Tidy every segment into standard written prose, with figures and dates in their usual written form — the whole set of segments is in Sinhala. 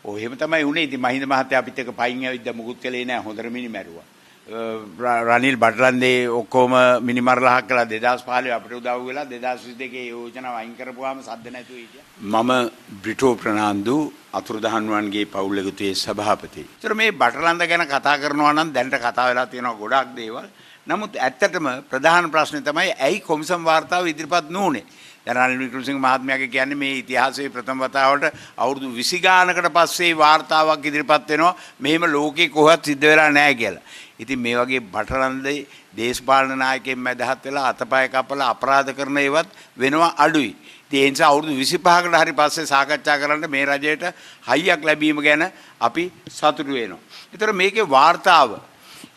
ඔය එහෙම තමයි උනේ. ඉතින් මහින්ද මහත්තයා අපිත් එක්ක පයින් ඇවිද්ද මුකුත් කළේ නැහැ. හොඳට මිනිමැරුවා. රනිල් බටලන්දේ ඔක්කොම මිනිමරලා කළා 2015 අපිට උදව් වෙලා 2022 යෝජනාව අයින් කරපුවාම සද්ද නැතුව හිටියා. මම බ්‍රිටෝ ප්‍රනාන්දු අතුරුදහන් වන්ගේ පවුල් එකතුවේ සභාපති. ඒතර මේ බටලන්ද ගැන කතා කරනවා නම් දැනට කතා වෙලා තියෙනවා ගොඩක් දේවල්. නමුත් ඇත්තටම ප්‍රධාන ප්‍රශ්නේ තමයි ඇයි කොමිසම් වාර්තාව ඉදිරිපත් නොවුනේ? දැන් රනිල් වික්‍රමසිංහ මහත්මයාගේ කියන්නේ මේ ඉතිහාසයේ ප්‍රථම වතාවට අවුරුදු 20 ගානකට පස්සේ වාර්තාවක් ඉදිරිපත් වෙනවා මෙහෙම ලෝකේ කොහෙවත් සිද්ධ වෙලා නැහැ කියලා. ඉතින් මේ වගේ බටරන්දේ දේශපාලන නායකයන් මැදහත් වෙලා අතපය කපලා අපරාධ කරන ඒවත් වෙනවා අඩුයි. ඉතින් ඒ නිසා අවුරුදු 25කට හරි පස්සේ සාකච්ඡා කරන්න මේ රජයට හයියක් ලැබීම ගැන අපි සතුටු වෙනවා. ඒතර මේකේ වාර්තාව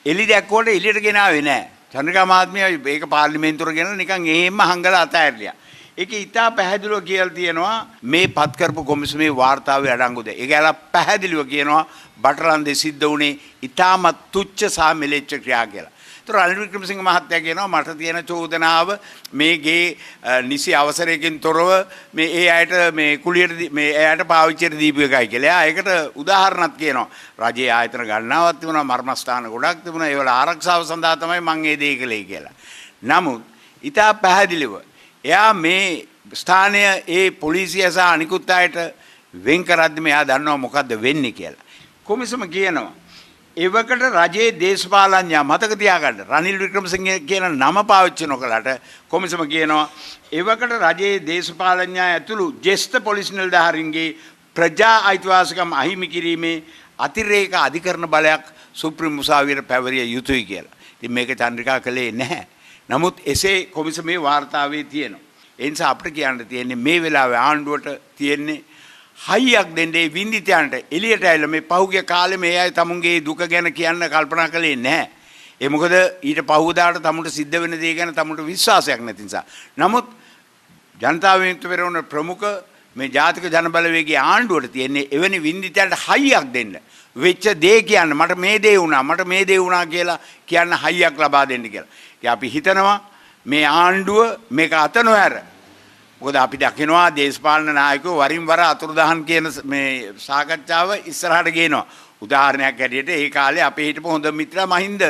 එලි දැක්කොට එළියට ගෙනාවේ නැහැ. චන්ද්‍රිකා මහත්මිය මේක පාර්ලිමේන්තුවට ගෙනලා නිකන් එහෙම්ම හංගලා අතහැරලියා. ඒකේ ඉතා පැහැදිලිව කියලා තියෙනවා මේ පත් කරපු කොමිසමේ වාර්තාවේ අඩංගුද. ඒක ඇලා පැහැදිලිව කියනවා බටරන්දේ සිද්ධ වුණේ ඉතාමත් තුච්ච සහ මෙලෙච්ච ක්‍රියා කියලා. ඒතර රනිල් වික්‍රමසිංහ මහත්තයා කියනවා මට තියෙන චෝදනාව මේගේ නිසි අවසරයකින් තොරව මේ ඒ අයට මේ කුලියට මේ එයාට පාවිච්චියට දීපු එකයි කියලා. ඒකට උදාහරණයක් කියනවා. රජයේ ආයතන ගණනාවක් තිබුණා, මර්මස්ථාන ගොඩක් තිබුණා. ඒවල ආරක්ෂාව සඳහා තමයි මම මේ දේ කළේ කියලා. නමුත් ඉතා පැහැදිලිව එයා මේ ස්ථානය ඒ පොලිසිය සහ අනිකුත් අයට වෙන් කරද්දි මෙයා දන්නවා මොකද්ද වෙන්නේ කියලා. කොමිසම කියනවා එවකට රජයේ දේශපාලඥයා මතක තියාගන්න රනිල් වික්‍රමසිංහ කියන නම පාවිච්චි නොකලට කොමිසම කියනවා එවකට රජයේ දේශපාලඥයා ඇතුළු ජ්‍යෙෂ්ඨ පොලිස් නිලධාරීන්ගේ ප්‍රජා අයිතිවාසිකම් අහිමි කිරීමේ අතිරේක අධිකරණ බලයක් සුප්‍රීම මුසාවියට පැවරිය යුතුයි කියලා. ඉතින් මේක චන්ද්‍රිකා කළේ නැහැ. නමුත් එසේ කොමිසමේ වාර්තාවේ තියෙනවා. ඒ නිසා අපිට කියන්න තියෙන්නේ මේ වෙලාවේ ආණ්ඩුවට තියෙන්නේ හයියක් දෙන්නේ වින්දිතයන්ට එළියට ඇවිල්ලා මේ පහුගිය කාලේ මේ අය තමුන්ගේ දුක ගැන කියන්න කල්පනා කළේ නැහැ. ඒ මොකද ඊට පහුවදාට තමුන්ට සිද්ධ වෙන දේ ගැන තමුන්ට විශ්වාසයක් නැති නිසා. නමුත් ජනතා විමුක්ති පෙරමුණ ප්‍රමුඛ මේ ජාතික ජනබලවේගයේ ආණ්ඩුවට තියෙන්නේ එවැනි වින්දිතයන්ට හයියක් දෙන්න. වෙච්ච දේ කියන්න මට මේ දේ වුණා කියලා කියන්න හයියක් ලබා දෙන්න කියලා. අපි හිතනවා මේ ආණ්ඩුව මේක අත නොහැර. මොකද අපි දකිනවා දේශපාලන නායකයෝ වරින් වර අතුරුදහන් කියන මේ සාකච්ඡාව ඉස්සරහට ගේනවා. උදාහරණයක් හැටියට ඒ කාලේ අපේ හිටපු හොඳ මිත්‍රා මහින්ද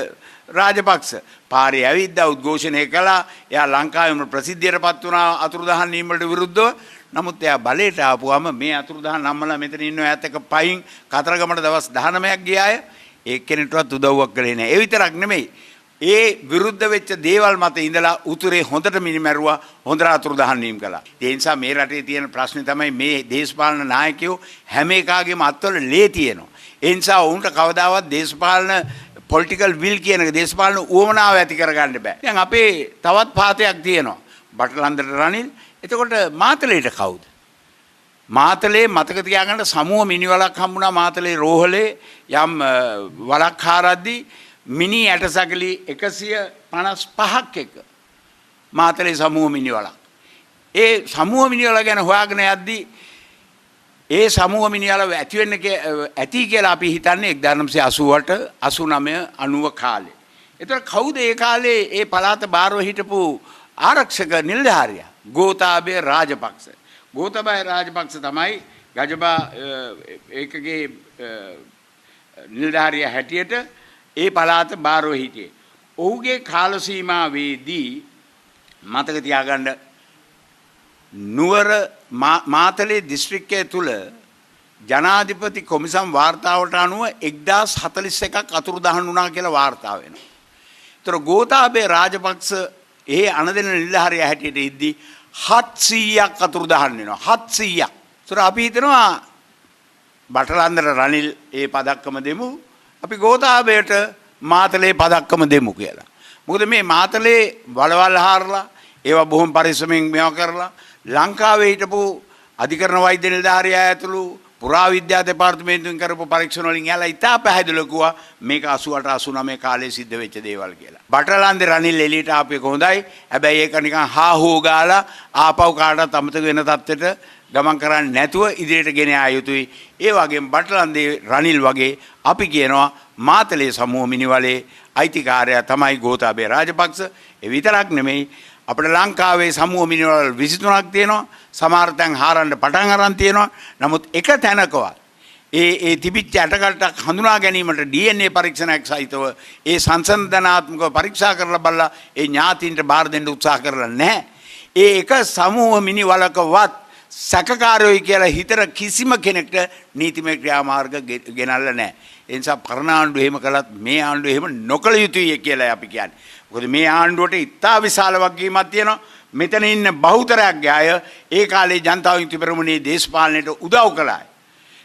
රාජපක්ෂ පාරේ ඇවිද්දා උද්ඝෝෂණය කළා. එයා ලංකාවේම ප්‍රසිද්ධියටපත් වුණා අතුරුදහන් වීම වලට විරුද්ධව. නමුත් එයා බලයට ආපුවාම මේ අතුරුදහන් නම්මලා මෙතන ඉන්න ඈත් එක පයින් කතරගමට දවස් 19ක් ගියාය. එක්කෙනෙක්ටවත් උදව්වක් කළේ නැහැ. ඒ විතරක් නෙමෙයි ඒ විරුද්ධ වෙච්ච දේවල් මත ඉඳලා උතුරේ හොඳට මිනිමැරුවා හොඳට අතුරුදහන් වීම කළා. ඒ නිසා මේ රටේ තියෙන ප්‍රශ්නේ තමයි මේ දේශපාලන නායකයෝ හැම එකාගේම අත්වල ලේ තියෙනවා. ඒ නිසා උන්ට කවදාවත් දේශපාලන පොලිටිකල් විල් කියන එක දේශපාලන උවමනාව ඇති කරගන්න බෑ. දැන් අපේ තවත් පාතයක් තියෙනවා. බටලන්දට රනිල්. එතකොට මාතලේට කවුද? මාතලේ මතක තියාගන්න සමුහ මිනිවලක් හම්බුණා මාතලේ රෝහලේ යම් වලක් හාරද්දී මිනි ඇටසකලි 155ක් එක මාතලේ සමූහ මිනිවලක්. ඒ සමූහ මිනිවල ගැන හොයාගෙන යද්දී ඒ සමූහ මිනිවල ඇති කියලා අපි හිතන්නේ 1988 89 90 කාලේ. ඒතර කවුද ඒ කාලේ ඒ පළාත බාරව හිටපු ආරක්ෂක නිලධාරියා? ගෝතාබේ රාජපක්ෂ. ගෝතාබේ රාජපක්ෂ තමයි ගජබා ඒකගේ නිලධාරියා හැටියට ඒ පළාත බාරව හිටියේ. ඔහුගේ කාල සීමාවේදී මතක තියාගන්න නුවර මාතලේ දිස්ත්‍රික්කය තුල ජනාධිපති කොමිසම් වාර්තාවට අනුව 1041ක් අතුරුදහන් වුණා කියලා වාර්තා වෙනවා. ඒතර ගෝතාබේ රාජපක්ෂ ඒ අනදෙන නිලධාරියා හැටියට ඉද්දි 700ක් අතුරුදහන් වෙනවා. 700ක්. ඒතර අපි හිතනවා බටලන්දර රනිල් ඒ පදක්කම දෙමු. අපි ගෝතාබේට මාතලේ පදක්කම දෙමු කියලා. මොකද මේ මාතලේ වලවල් හාරලා ඒවා බොහොම පරිස්සමෙන් මේවා කරලා ලංකාවේ හිටපු අධිකරණ වෛද්‍ය නිලධාරියා ඇතුළු පුරාවිද්‍යා දෙපාර්තමේන්තුවෙන් කරපු පරීක්ෂණ වලින් යාලා ඉතා පැහැදිලිව කිව්වා මේක 88 89 කාලේ සිද්ධ වෙච්ච දේවල් කියලා. බටලන්දේ රනිල් එළියට ආපු එක හොඳයි. හැබැයි ඒක නිකන් හාහෝ ගාලා ආපහු කාටවත් අමතක වෙන තත්ත්වෙට ගමන් කරන්නේ නැතුව ඉදිරියට ගෙන යා යුතුයි. ඒ වගේම බටලන්දේ රනිල් වගේ අපි කියනවා මාතලේ සමූහ මිනිවලේ අයිතිකාරයා තමයි ගෝතාබේ රාජපක්ෂ. ඒ විතරක් නෙමෙයි අපේ ලංකාවේ සමූහ මිනිවල 23ක් තියෙනවා. සමහර තැන් හාරන්න පටන් අරන් තියෙනවා. නමුත් එක තැනකවත් ඒ තිබිච්ච ඇටකටක් හඳුනා ගැනීමට DNA පරීක්ෂණයක් සහිතව ඒ සංසන්දනාත්මකව පරීක්ෂා කරලා බලලා ඒ ඥාතීන්ට බාර දෙන්න උත්සාහ කරලා නැහැ. ඒ එක සමූහ මිනිවලකවත් සැකකාරයෝයි කියලා හිතර කිසිම කෙනෙක්ට නීතිමය ක්‍රියාමාර්ග ගෙනල්ලා නැහැ. ඒ නිසා පරණ ආණ්ඩුව එහෙම කළත් මේ ආණ්ඩුව එහෙම නොකළ යුතුයි කියලා අපි කියන්නේ. මොකද මේ ආණ්ඩුවට ඉතා විශාල වගකීමක් තියෙනවා. මෙතන ඉන්න බහුතරයක් අය ඒ කාලේ ජනතා විමුක්ති පෙරමුණේ දේශපාලනයට උදව් කළා.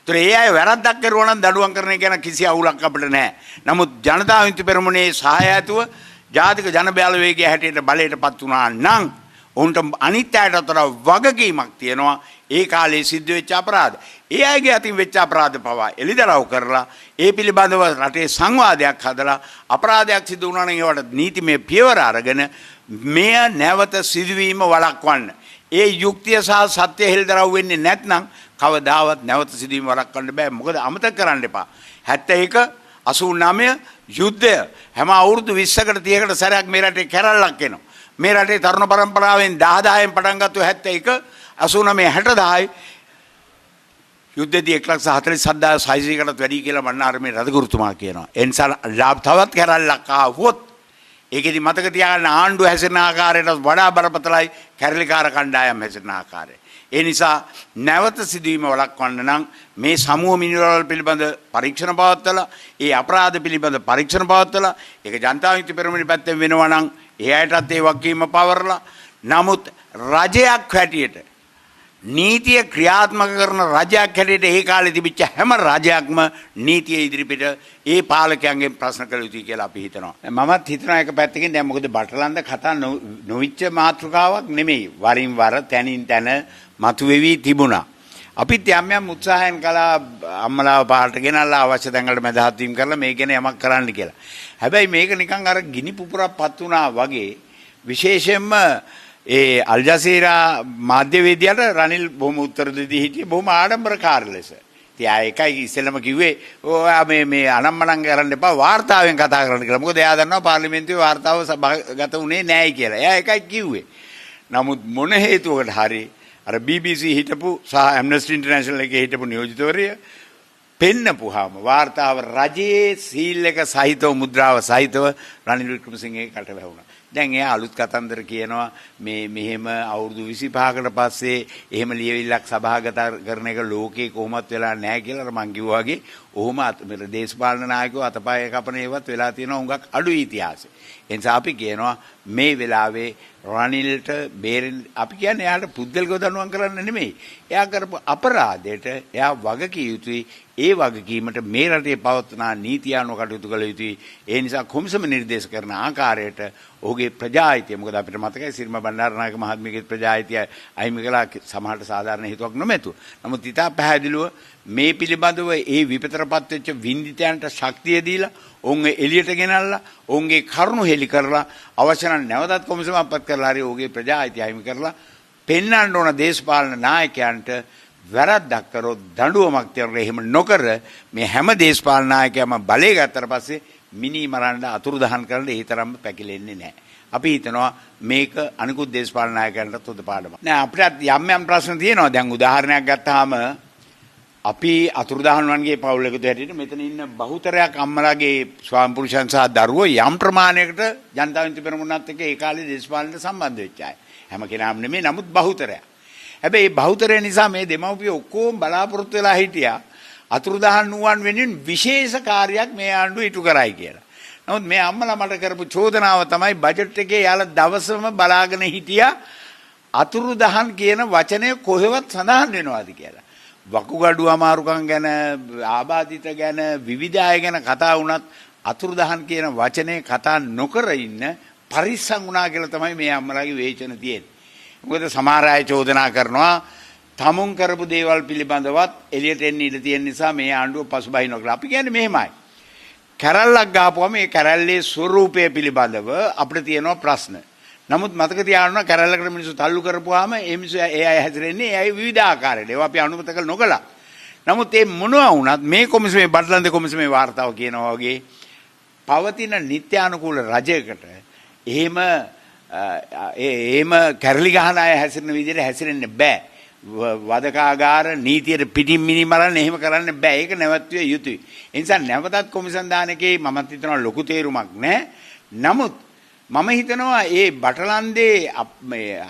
ඒතර ඒ අය වැරද්දක් කරුවා නම් දඬුවම් කරන එක ගැන කිසි අවුලක් අපිට නැහැ. නමුත් ජනතා විමුක්ති පෙරමුණේ සහාය ඇතුව ජාතික ජනබල වේගය හැටියට බලයටපත් වුණා නම් උන්ට අනිත් අයටත් වගකීමක් තියෙනවා ඒ කාලේ සිද්ධ වෙච්ච අපරාධ. ඒ අයගේ අතින් වෙච්ච අපරාධ පවා එළිදරව් කරලා ඒ පිළිබඳව රටේ සංවාදයක් හදලා අපරාධයක් සිදු වුණා නම් ඒවට නීතිමය පියවර අරගෙන මෙය නැවත සිදුවීම වළක්වන්න. ඒ යුක්තිය සහ සත්‍ය හෙළිදරව් වෙන්නේ නැත්නම් කවදාවත් නැවත සිදුවීම වළක්වන්න බෑ. මොකද අමතක කරන්න එපා. 71 89 යුද්ධය හැම අවුරුදු 20කට 30කට සැරයක් මේ රටේ කැරල්ලක් එනවා. මේ රටේ තරුණ පරම්පරාවෙන් 10 පටන් ගත්තු 71 89 60 යුද්ධදී 1,47,600කටත් වැඩි කියලා මන්නාරමේ රදගුරුතුමා කියනවා. ඒ නිසා තවත් කැරල්ලක් ආවොත් ඒකෙදි මතක තියාගන්න ආණ්ඩුව හැසිරෙන ආකාරයට වඩා බරපතලයි කැරලිකාර කණ්ඩායම් හැසිරෙන ආකාරය. ඒ නිසා නැවත සිදුවීම වළක්වන්න නම් මේ සමූහ මිනිරවල් පිළිබඳ පරීක්ෂණ පවත්වලා ඒ අපරාධ පිළිබඳ පරීක්ෂණ පවත්වලා ඒක ජනතා විමුක්ති පෙරමුණේ පැත්තෙන් වෙනවා නම් ඒ අයටත් ඒ වගකීම පවරලා නමුත් රජයක් හැටියට නීතිය ක්‍රියාත්මක කරන රජයක් හැටියට ඒ කාලේ තිබිච්ච හැම රජයක්ම නීතිය ඉදිරිපිට ඒ පාලකයන්ගෙන් ප්‍රශ්න කළ යුතුයි කියලා අපි හිතනවා. මමත් හිතනවා එක පැත්තකින් දැන් මොකද බටලන්ද කතා නොවිච්ච මාතෘකාවක් නෙමෙයි. වරින් වර තැනින් තැන මතුවෙවි තිබුණා. අපිත් යම් උත්සාහයන් කළා අම්මලාව පාට ගෙනල්ලා අවශ්‍ය තැන් වලට මැදහත් වීම කරලා මේ ගැන යමක් කරන්න කියලා. හැබැයි මේක නිකන් අර ගිනි පුපුරක් පත් වුණා වගේ විශේෂයෙන්ම ඒ අල් ජසීරා මාධ්‍යවේදියාට රනිල් බොහොම උත්තර දෙදී හිටියේ බොහොම ආඩම්බරකාරී ලෙස. ඉතින් ආ එකයි ඉස්සෙල්ලම කිව්වේ ඔයා මේ අනම්මනම් කරන්න එපා වාර්තාවෙන් කතා කරන්න කියලා. මොකද එයා දන්නවා පාර්ලිමේන්තුවේ වාර්තාව ගත උනේ නැහැයි කියලා. එයා එකයි කිව්වේ. නමුත් මොන හේතුවකට හරි අර BBC හිටපු සහ ඇම්නස්ටි ඉන්ටර්නැෂනල් එකේ හිටපු නියෝජිතවරිය පෙන්නපුවාම වාර්තාව රජයේ සීල් එක සහිතව මුද්‍රාව සහිතව රනිල් වික්‍රමසිංහගේ කට වැහුණා. දැන් එයා අලුත් කතන්දර කියනවා මේ මෙහෙම අවුරුදු 25කට පස්සේ එහෙම ලියවිල්ලක් සභාගත කරන එක ලෝකේ කොහොමත් වෙලා නැහැ කියලා අර මං කිව්වා වගේ ඔහොම දේශපාලන නායකයෝ අතපය කපන ඒවත් වෙලා තියෙනවා හුඟක් අඩු ඉතිහාසෙ. ඒ නිසා අපි කියනවා මේ වෙලාවේ රනිල්ට බේරෙන්න අපි කියන්නේ එයාට පුද්ගලිකව දඬුවම් කරන්න නෙමෙයි. එයා කරපු අපරාධයට එයා වගකිය යුතුයි. ඒ වගකීමට මේ රටේ පවත්වන නීතිය අනුව කටයුතු කළ යුතුයි. ඒ නිසා කොමිසම නිර්දේශ කරන ආකාරයට ඔහුගේ ප්‍රජායිතිය මොකද අපිට මතකයි සිරිම බණ්ඩාරනායක මහත්මියගේ ප්‍රජායිතිය අහිමි කළා සමහරට සාධාරණ හේතුවක් නොමැතුව. නමුත් ඉතා පැහැදිලිව මේ පිළිබඳව ඒ විපතරපත් වෙච්ච වින්දිතයන්ට ශක්තිය දීලා ඔවුන් එළියට ගෙනල්ලා ඔවුන්ගේ කරුණු හෙලි කරලා අවශ්‍ය නම් නැවතත් කොමිසම අපත් කරලා හරි ඔහුගේ ප්‍රජායිතිය අහිමි කරලා පෙන්වන්න ඕන දේශපාලන නායකයන්ට වැරද්දක් කරොත් දඬුවමක් තියන එහෙම නොකර මේ හැම දේශපාලන නායකයම බලය ගත්තට පස්සේ මිනි මරන්න අතුරුදහන් කරන්න ඒ තරම්ම පැකිලෙන්නේ නැහැ. අපි හිතනවා මේක අනිකුත් දේශපාලන නායකයන්ට උද පාඩමක්. නෑ අපිට යම් ප්‍රශ්න තියෙනවා. දැන් උදාහරණයක් ගත්තාම අපි අතුරුදහන් වන්ගේ පවුල් එකතු හැටියට මෙතන ඉන්න බහුතරයක් අම්මලාගේ ස්වාමි පුරුෂයන් සහ දරුවෝ යම් ප්‍රමාණයකට ජනතා විමුක්ති පෙරමුණත් එක්ක ඒ කාලේ දේශපාලනයට සම්බන්ධ වෙච්ච අය. හැම කෙනාම නෙමෙයි නමුත් බහුතරයක්. හැබැයි මේ බහුතරය නිසා මේ දෙමව්පියෝ ඔක්කොම බලාපොරොත්තු වෙලා හිටියා අතුරුදහන් වූවන් වෙනුවෙන් විශේෂ කාර්යයක් මේ ආණ්ඩුව ඉටු කරයි කියලා. නමුත් මේ අම්මලා මට කරපු චෝදනාව තමයි බජට් එකේ යාලා දවසම බලාගෙන හිටියා අතුරුදහන් කියන වචනය කොහෙවත් සඳහන් වෙනවද කියලා. වකුගඩු අමාරුකම් ගැන ආබාධිත ගැන විවිධ අය ගැන කතා වුණත් අතුරුදහන් කියන වචනේ කතා නොකර ඉන්න පරිස්සම් වුණා කියලා තමයි මේ අම්මලාගේ වේචන තියෙන්නේ. මොකද සමහර අය චෝදනා කරනවා තමුන් කරපු දේවල් පිළිබඳවත් එළියට එන්න ඉඩ තියෙන නිසා මේ ආණ්ඩුව පසුබහිනවා කියලා. අපි කියන්නේ මෙහෙමයි. කැරල්ලක් ගාපුවම මේ කැරල්ලේ ස්වරූපය පිළිබඳව අපිට තියෙනවා ප්‍රශ්න. නමුත් මතක තියාගන්න කැරල්ලකට මිනිස්සු තල්ලු කරපුවාම ඒ මිනිස්සු ඒ අය හැදෙන්නේ ඒ අය විවිධ ආකාරයට. ඒවා අපි අනුමත කළ නොකලා. නමුත් මේ මොනවා වුණත් මේ කොමිසමේ බටලන්ද කොමිසමේ වාර්තාව කියනවා වගේ පවතින නිත්‍යානුකූල රජයකට එහෙම කැරලි ගහන අය හැසිරෙන විදිහට හැසිරෙන්න බෑ. වදකාගාර නීතියට පිටින් මිනිමරන්න එහෙම කරන්න බෑ. ඒක නැවැත්විය යුතුයි. ඒ නිසා නැවතත් කොමිසම් දාන එකේ මමත් හිතනවා ලොකු තේරුමක් නැහැ. නමුත් මම හිතනවා මේ බටලන්දේ මේ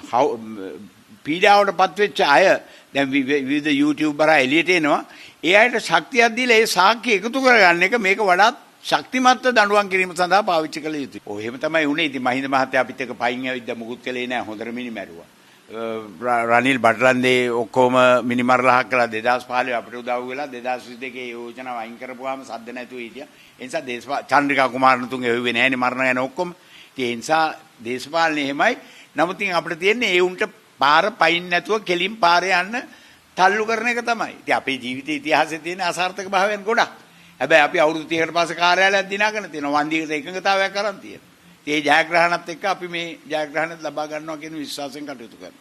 පීඩාවටපත් වෙච්ච අය දැන් විවිධ YouTubeරා එළියට එනවා. ඒ අයට ශක්තියක් දීලා ඒ සාක්ෂි එකතු කරගන්න එක මේක වඩාත් ශක්තිමත්ව දඬුවම් කිරීම සඳහා පාවිච්චි කළ යුතුයි. ඔය එහෙම තමයි උනේ. ඉතින් මහින්ද මහත්තයා අපිත් එක්ක පයින් ඇවිද්දා මුකුත් කළේ නැහැ. හොඳට මිනිමැරුවා. රනිල් බටලන්දේ ඔක්කොම මිනිමරලා හක්කලා 2015 අපිට උදව් වෙලා 2022 යෝජනාව අයින් කරපුවාම සද්ද නැතුව හිටියා. ඒ නිසා චන්ද්‍රිකා කුමාරතුංග එව්වේ නැහැනේ මරණ ගැන ඔක්කොම. ඉතින් ඒ නිසා දේශපාලනේ එහෙමයි. නමුත් ඉතින් අපිට තියෙන්නේ ඒ උන්ට පාර පයින් නැතුව කෙලින් පාරේ යන්න තල්ලු කරන එක තමයි. ඉතින් අපේ ජීවිතයේ ඉතිහාසයේ තියෙන අසාර්ථක භාවයන් ගොඩක්. හැබැයි අපි අවුරුදු 30කට පස්සේ කාර්යාලයක් දිනාගෙන තියෙනවා. වන්දියකට එකඟතාවයක් අරන් තියෙනවා. ඒ ජයග්‍රහණත් එක්ක අපි මේ ජයග්‍රහණත් ලබා ගන්නවා කියන විශ්වාසයෙන් කටයුතු කරනවා.